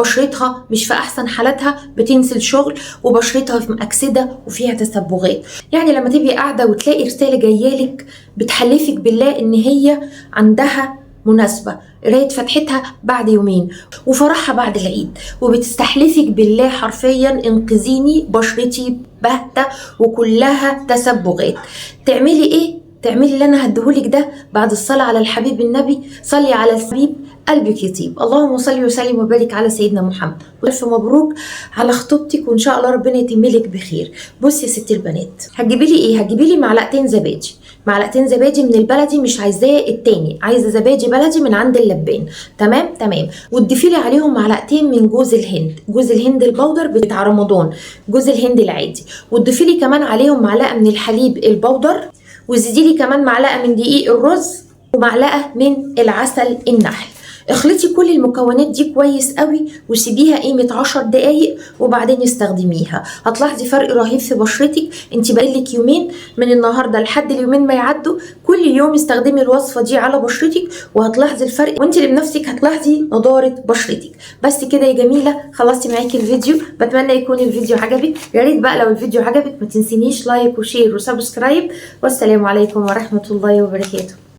بشرتها مش في احسن حالاتها، بتنزل شغل وبشرتها مأكسده وفيها تسبغات. يعني لما تبقي قاعده وتلاقي رساله جايالك بتحلفك بالله ان هي عندها مناسبة، قراية فتحتها بعد يومين وفرحها بعد العيد، وبتستحلفك بالله حرفيا انقذيني بشرتي باهتة وكلها تسبغات. تعملي ايه؟ تعملي اللي انا هديهولك ده بعد الصلاة على الحبيب النبي. صلي على الحبيب قلبك يطيب. اللهم صل وسلم وبارك على سيدنا محمد. والف مبروك على خطوبتك وان شاء الله ربنا يتملك بخير. بصي يا ست البنات، هتجيبي لي ايه؟ هتجيبي لي معلقتين زبادي، معلقتين زبادي من البلدي، مش عايزاه التاني، عايزه زبادي بلدي من عند اللبان. تمام. وتضيفي لي عليهم معلقتين من جوز الهند، جوز الهند البودر بتاع رمضان، جوز الهند العادي. وتضيفي لي كمان عليهم معلقه من الحليب البودر، وزيدي لي كمان معلقه من دقيق الرز ومعلقه من العسل النحل. اخلطي كل المكونات دي كويس قوي وسيبيها قيمه 10 دقايق وبعدين استخدميها. هتلاحظي فرق رهيب في بشرتك. انت بقالك يومين، من النهارده لحد اليومين ما يعدوا كل يوم استخدمي الوصفه دي على بشرتك وهتلاحظي الفرق، وانت اللي بنفسك هتلاحظي نضاره بشرتك. بس كده يا جميله، خلصتي معاكي الفيديو. بتمنى يكون الفيديو عجبك. يا ريت بقى لو الفيديو عجبك ما تنسينيش لايك وشير وسبسكرايب. والسلام عليكم ورحمه الله وبركاته.